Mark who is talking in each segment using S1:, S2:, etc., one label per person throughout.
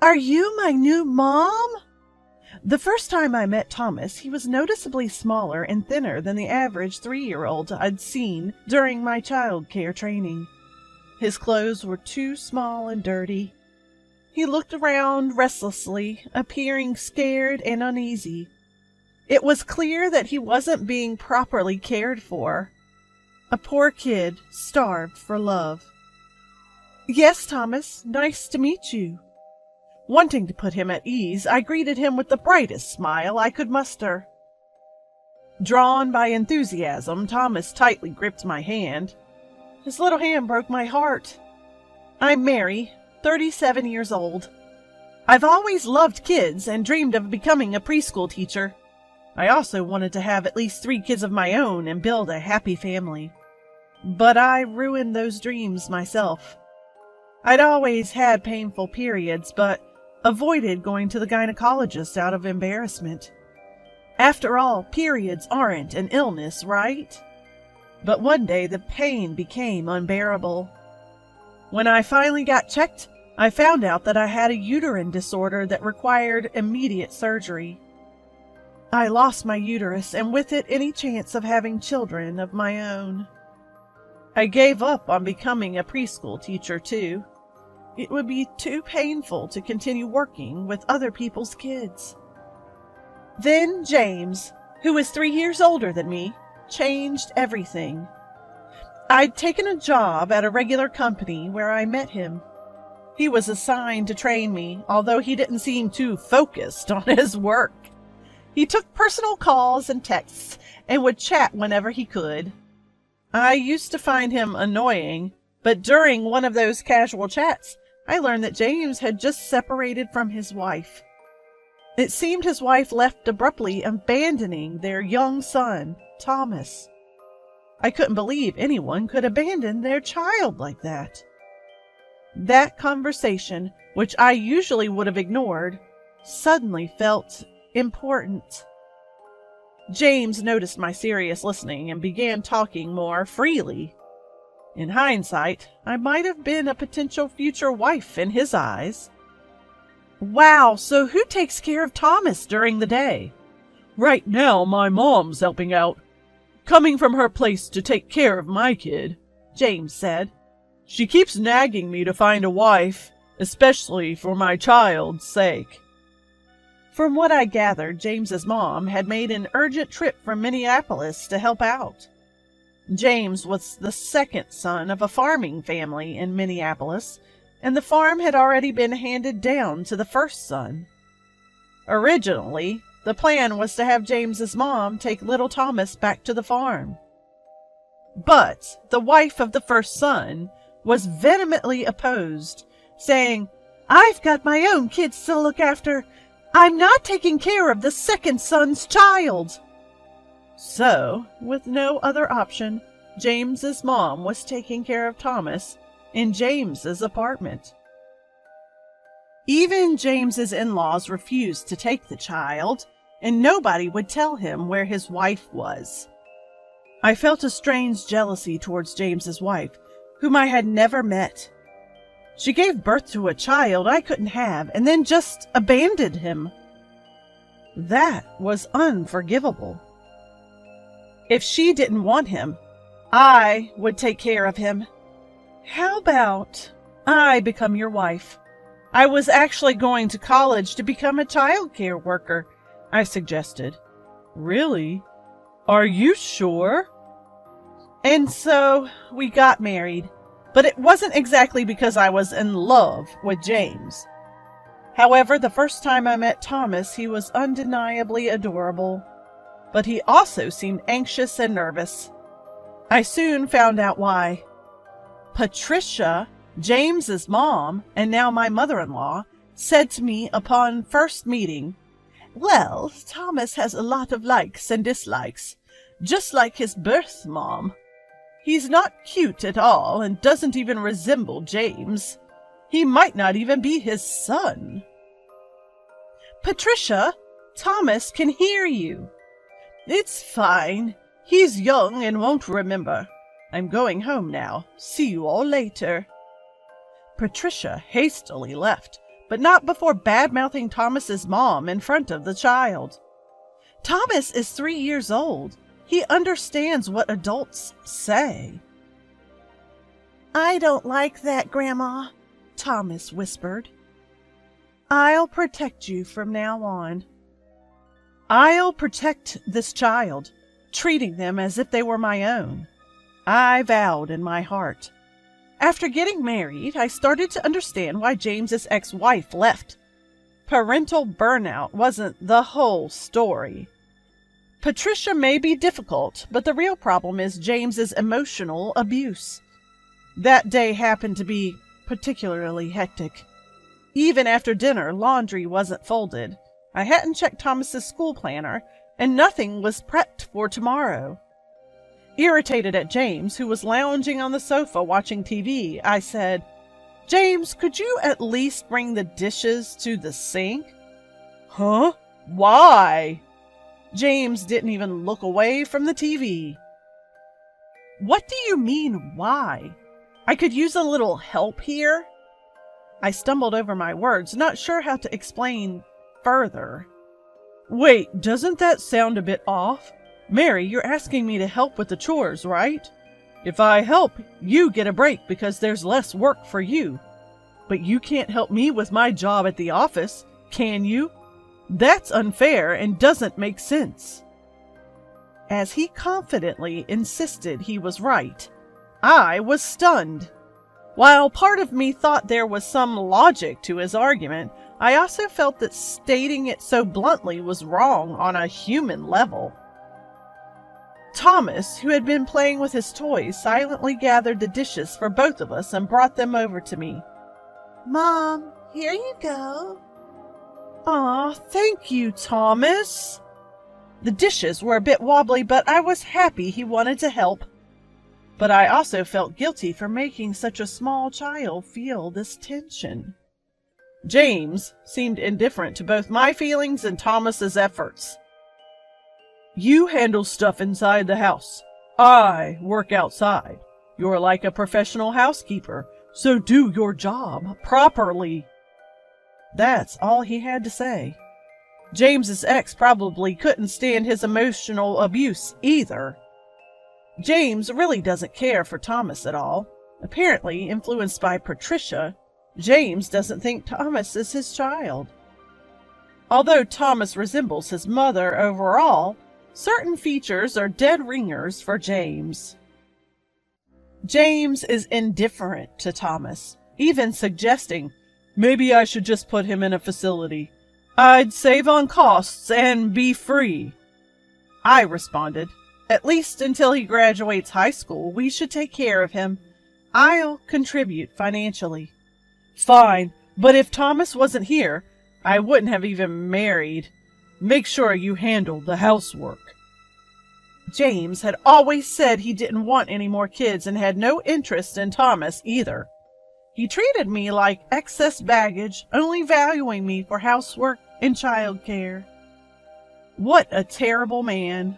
S1: Are you my new mom? The first time I met Thomas, he was noticeably smaller and thinner than the average 3-year-old I'd seen during my child care training. His clothes were too small and dirty. He looked around restlessly, appearing scared and uneasy. It was clear that he wasn't being properly cared for. A poor kid, starved for love. Yes, Thomas, nice to meet you. Wanting to put him at ease, I greeted him with the brightest smile I could muster. Drawn by enthusiasm, Thomas tightly gripped my hand. His little hand broke my heart. I'm Mary, 37 years old. I've always loved kids and dreamed of becoming a preschool teacher. I also wanted to have at least 3 kids of my own and build a happy family. But I ruined those dreams myself. I'd always had painful periods, but avoided going to the gynecologist out of embarrassment. After all, periods aren't an illness, right? But one day the pain became unbearable. When I finally got checked, I found out that I had a uterine disorder that required immediate surgery. I lost my uterus, and with it any chance of having children of my own. I gave up on becoming a preschool teacher, too. It would be too painful to continue working with other people's kids. Then James, who was 3 years older than me, changed everything. I'd taken a job at a regular company where I met him. He was assigned to train me, although he didn't seem too focused on his work. He took personal calls and texts and would chat whenever he could. I used to find him annoying, but during one of those casual chats, I learned that James had just separated from his wife. It seemed his wife left abruptly, abandoning their young son, Thomas. I couldn't believe anyone could abandon their child like that. That conversation, which I usually would have ignored, suddenly felt important. James noticed my serious listening and began talking more freely. In hindsight, I might have been a potential future wife in his eyes. Wow, so who takes care of Thomas during the day? Right now, my mom's helping out, coming from her place to take care of my kid, James said. She keeps nagging me to find a wife, especially for my child's sake. From what I gathered, James's mom had made an urgent trip from Minneapolis to help out. James was the second son of a farming family in Minneapolis, and the farm had already been handed down to the first son. Originally, the plan was to have James's mom take little Thomas back to the farm. But the wife of the first son was vehemently opposed, saying, "I've got my own kids to look after. I'm not taking care of the second son's child." So, with no other option, James's mom was taking care of Thomas in James's apartment. Even James's in-laws refused to take the child, and nobody would tell him where his wife was. I felt a strange jealousy towards James's wife, whom I had never met. She gave birth to a child I couldn't have and then just abandoned him. That was unforgivable. If she didn't want him, I would take care of him. How about I become your wife? I was actually going to college to become a child care worker, I suggested. Really? Are you sure? And so we got married, but it wasn't exactly because I was in love with James. However, the first time I met Thomas, he was undeniably adorable, but he also seemed anxious and nervous. I soon found out why. Patricia, James's mom, and now my mother-in-law, said to me upon first meeting, "Well, Thomas has a lot of likes and dislikes, just like his birth mom. He's not cute at all and doesn't even resemble James. He might not even be his son." "Patricia, Thomas can hear you." "It's fine. He's young and won't remember. I'm going home now. See you all later." Patricia hastily left, but not before bad-mouthing Thomas's mom in front of the child. Thomas is 3 years old. He understands what adults say. "I don't like that, Grandma," Thomas whispered. "I'll protect you from now on. I'll protect this child, treating them as if they were my own," I vowed in my heart. After getting married, I started to understand why James's ex-wife left. Parental burnout wasn't the whole story. Patricia may be difficult, but the real problem is James's emotional abuse. That day happened to be particularly hectic. Even after dinner, laundry wasn't folded. I hadn't checked Thomas's school planner, and nothing was prepped for tomorrow. Irritated at James, who was lounging on the sofa watching TV, I said, "James, could you at least bring the dishes to the sink?" "Huh? Why?" James didn't even look away from the TV. "What do you mean, why? I could use a little help here." I stumbled over my words, not sure how to explain further. "Wait, doesn't that sound a bit off? Mary, you're asking me to help with the chores, right? If I help, you get a break because there's less work for you. But you can't help me with my job at the office, can you? That's unfair and doesn't make sense." As he confidently insisted he was right, I was stunned. While part of me thought there was some logic to his argument, I also felt that stating it so bluntly was wrong on a human level. Thomas, who had been playing with his toys, silently gathered the dishes for both of us and brought them over to me. "Mom, here you go." "Aw, thank you, Thomas." The dishes were a bit wobbly, but I was happy he wanted to help. But I also felt guilty for making such a small child feel this tension. James seemed indifferent to both my feelings and Thomas's efforts. "You handle stuff inside the house. I work outside. You're like a professional housekeeper, so do your job properly." That's all he had to say. James's ex probably couldn't stand his emotional abuse either. James really doesn't care for Thomas at all. Apparently, influenced by Patricia, James doesn't think Thomas is his child. Although Thomas resembles his mother overall, certain features are dead ringers for James. James is indifferent to Thomas, even suggesting, "Maybe I should just put him in a facility. I'd save on costs and be free." I responded, "At least until he graduates high school, we should take care of him. I'll contribute financially." "Fine, but if Thomas wasn't here, I wouldn't have even married. Make sure you handle the housework." James had always said he didn't want any more kids and had no interest in Thomas either. He treated me like excess baggage, only valuing me for housework and childcare. What a terrible man.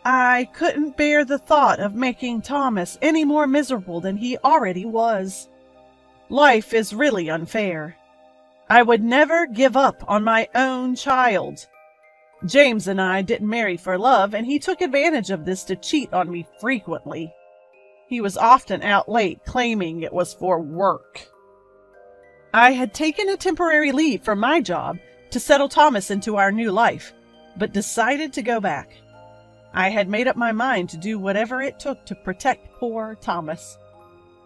S1: I couldn't bear the thought of making Thomas any more miserable than he already was. Life is really unfair. I would never give up on my own child. James and I didn't marry for love, and he took advantage of this to cheat on me frequently. He was often out late, claiming it was for work. I had taken a temporary leave from my job to settle Thomas into our new life, but decided to go back. I had made up my mind to do whatever it took to protect poor Thomas.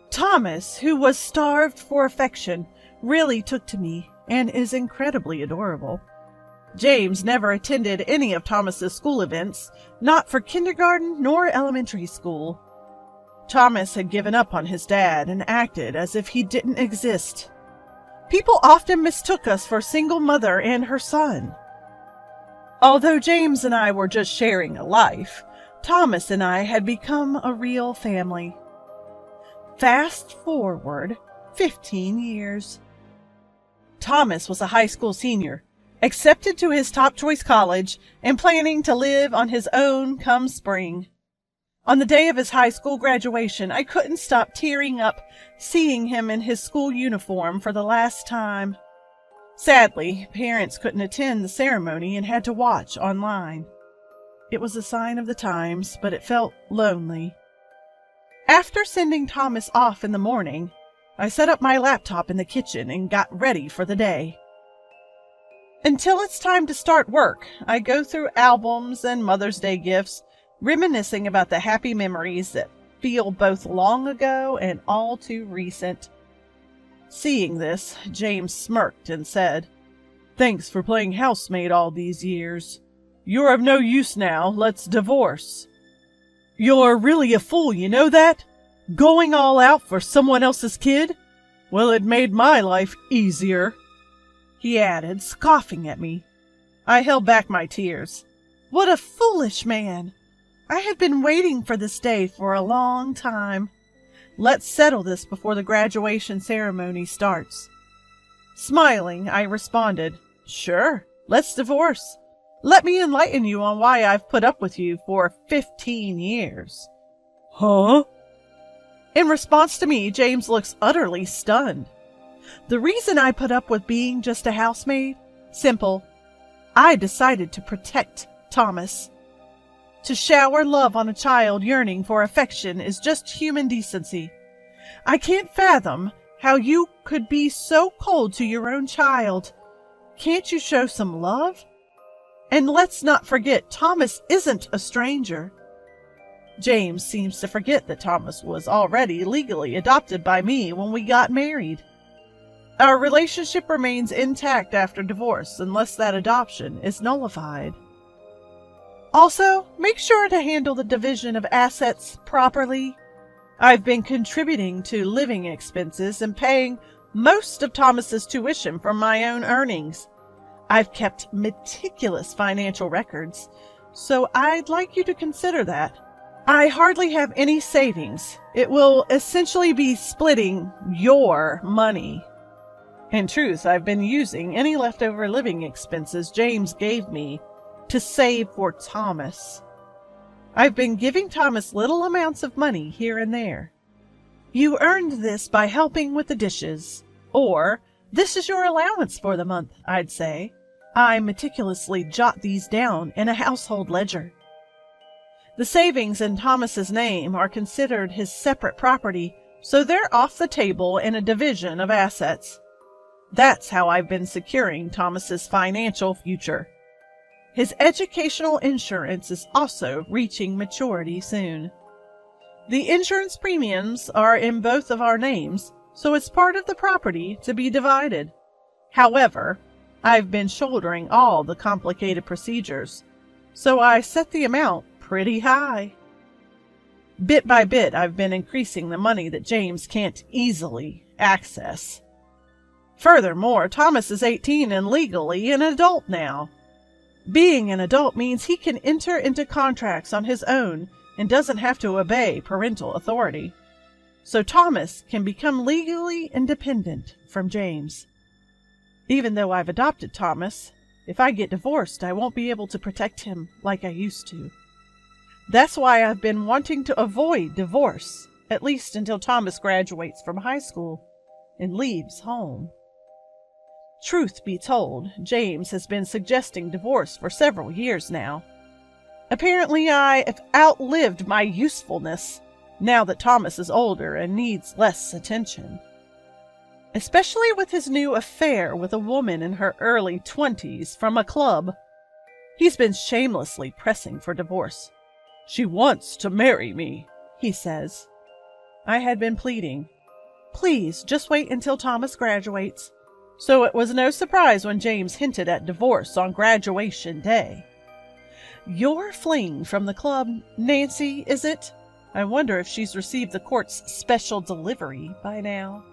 S1: Thomas, who was starved for affection, really took to me and is incredibly adorable. James never attended any of Thomas's school events, not for kindergarten nor elementary school. Thomas had given up on his dad and acted as if he didn't exist. People often mistook us for a single mother and her son. Although James and I were just sharing a life, Thomas and I had become a real family. Fast forward 15 years. Thomas was a high school senior, accepted to his top choice college, and planning to live on his own come spring. On the day of his high school graduation, I couldn't stop tearing up seeing him in his school uniform for the last time. Sadly, parents couldn't attend the ceremony and had to watch online. It was a sign of the times, but it felt lonely. After sending Thomas off in the morning, I set up my laptop in the kitchen and got ready for the day. Until it's time to start work, I go through albums and Mother's Day gifts, reminiscing about the happy memories that feel both long ago and all too recent. Seeing this, James smirked and said, "Thanks for playing housemaid all these years. You're of no use now, let's divorce." "You're really a fool, you know that? Going all out for someone else's kid? Well, it made my life easier," he added, scoffing at me. I held back my tears. What a foolish man! I had been waiting for this day for a long time. Let's settle this before the graduation ceremony starts. Smiling, I responded, "Sure, let's divorce. Let me enlighten you on why I've put up with you for 15 years. "Huh?" In response to me, James looks utterly stunned. The reason I put up with being just a housemaid? Simple. I decided to protect Thomas. To shower love on a child yearning for affection is just human decency. I can't fathom how you could be so cold to your own child. Can't you show some love? And let's not forget, Thomas isn't a stranger. James seems to forget that Thomas was already legally adopted by me when we got married. Our relationship remains intact after divorce unless that adoption is nullified. Also, make sure to handle the division of assets properly. I've been contributing to living expenses and paying most of Thomas's tuition from my own earnings. I've kept meticulous financial records, so I'd like you to consider that. I hardly have any savings. It will essentially be splitting your money. In truth, I've been using any leftover living expenses James gave me to save for Thomas. I've been giving Thomas little amounts of money here and there. You earned this by helping with the dishes, or this is your allowance for the month, I'd say. I meticulously jot these down in a household ledger. The savings in Thomas's name are considered his separate property, so they're off the table in a division of assets. That's how I've been securing Thomas's financial future. His educational insurance is also reaching maturity soon. The insurance premiums are in both of our names, so it's part of the property to be divided. However, I've been shouldering all the complicated procedures, so I set the amount pretty high. Bit by bit, I've been increasing the money that James can't easily access. Furthermore, Thomas is 18 and legally an adult now. Being an adult means he can enter into contracts on his own and doesn't have to obey parental authority. So Thomas can become legally independent from James. Even though I've adopted Thomas, if I get divorced, I won't be able to protect him like I used to. That's why I've been wanting to avoid divorce, at least until Thomas graduates from high school and leaves home. Truth be told, James has been suggesting divorce for several years now. Apparently, I have outlived my usefulness now that Thomas is older and needs less attention. Especially with his new affair with a woman in her early 20s from a club. He's been shamelessly pressing for divorce. "She wants to marry me," he says. I had been pleading, "Please, just wait until Thomas graduates." So it was no surprise when James hinted at divorce on graduation day. "Your fling from the club, Nancy, is it? I wonder if she's received the court's special delivery by now."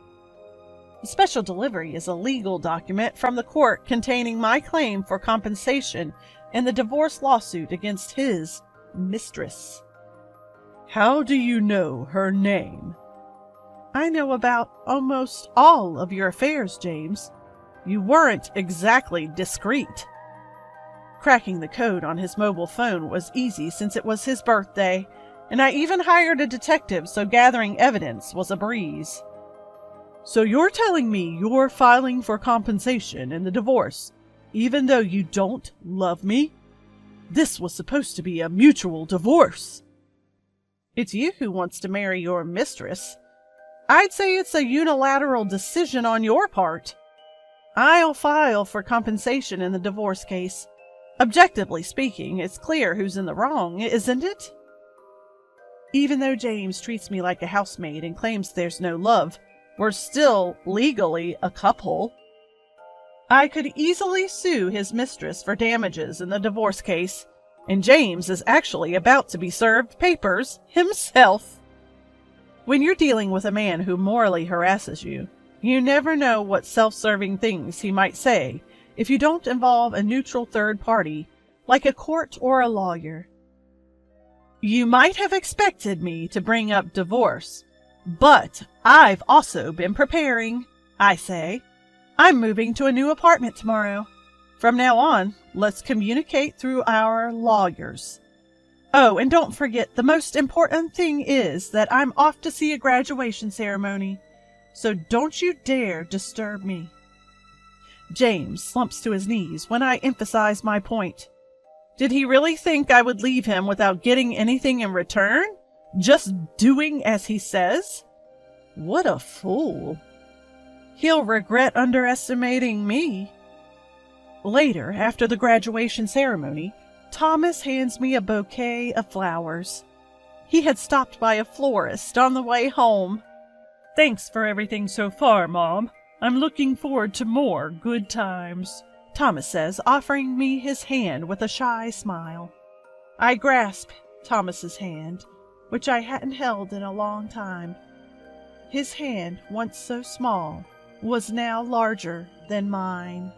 S1: The special delivery is a legal document from the court containing my claim for compensation in the divorce lawsuit against his mistress. "How do you know her name?" "I know about almost all of your affairs, James. You weren't exactly discreet." Cracking the code on his mobile phone was easy since it was his birthday, and I even hired a detective, so gathering evidence was a breeze. So you're telling me you're filing for compensation in the divorce, even though you don't love me? This was supposed to be a mutual divorce. It's you who wants to marry your mistress. I'd say it's a unilateral decision on your part. I'll file for compensation in the divorce case. Objectively speaking, it's clear who's in the wrong, isn't it? Even though James treats me like a housemaid and claims there's no love, we're still legally a couple. I could easily sue his mistress for damages in the divorce case, and James is actually about to be served papers himself. When you're dealing with a man who morally harasses you, you never know what self-serving things he might say if you don't involve a neutral third party, like a court or a lawyer. You might have expected me to bring up divorce, but I've also been preparing, I say. I'm moving to a new apartment tomorrow. From now on, let's communicate through our lawyers. Oh, and don't forget, the most important thing is that I'm off to see a graduation ceremony, so don't you dare disturb me. James slumps to his knees when I emphasize my point. Did he really think I would leave him without getting anything in return? Just doing as he says? What a fool. He'll regret underestimating me. Later, after the graduation ceremony, Thomas hands me a bouquet of flowers. He had stopped by a florist on the way home. Thanks for everything so far, Mom. I'm looking forward to more good times, Thomas says, offering me his hand with a shy smile. I grasp Thomas's hand, which I hadn't held in a long time. His hand, once so small, was now larger than mine.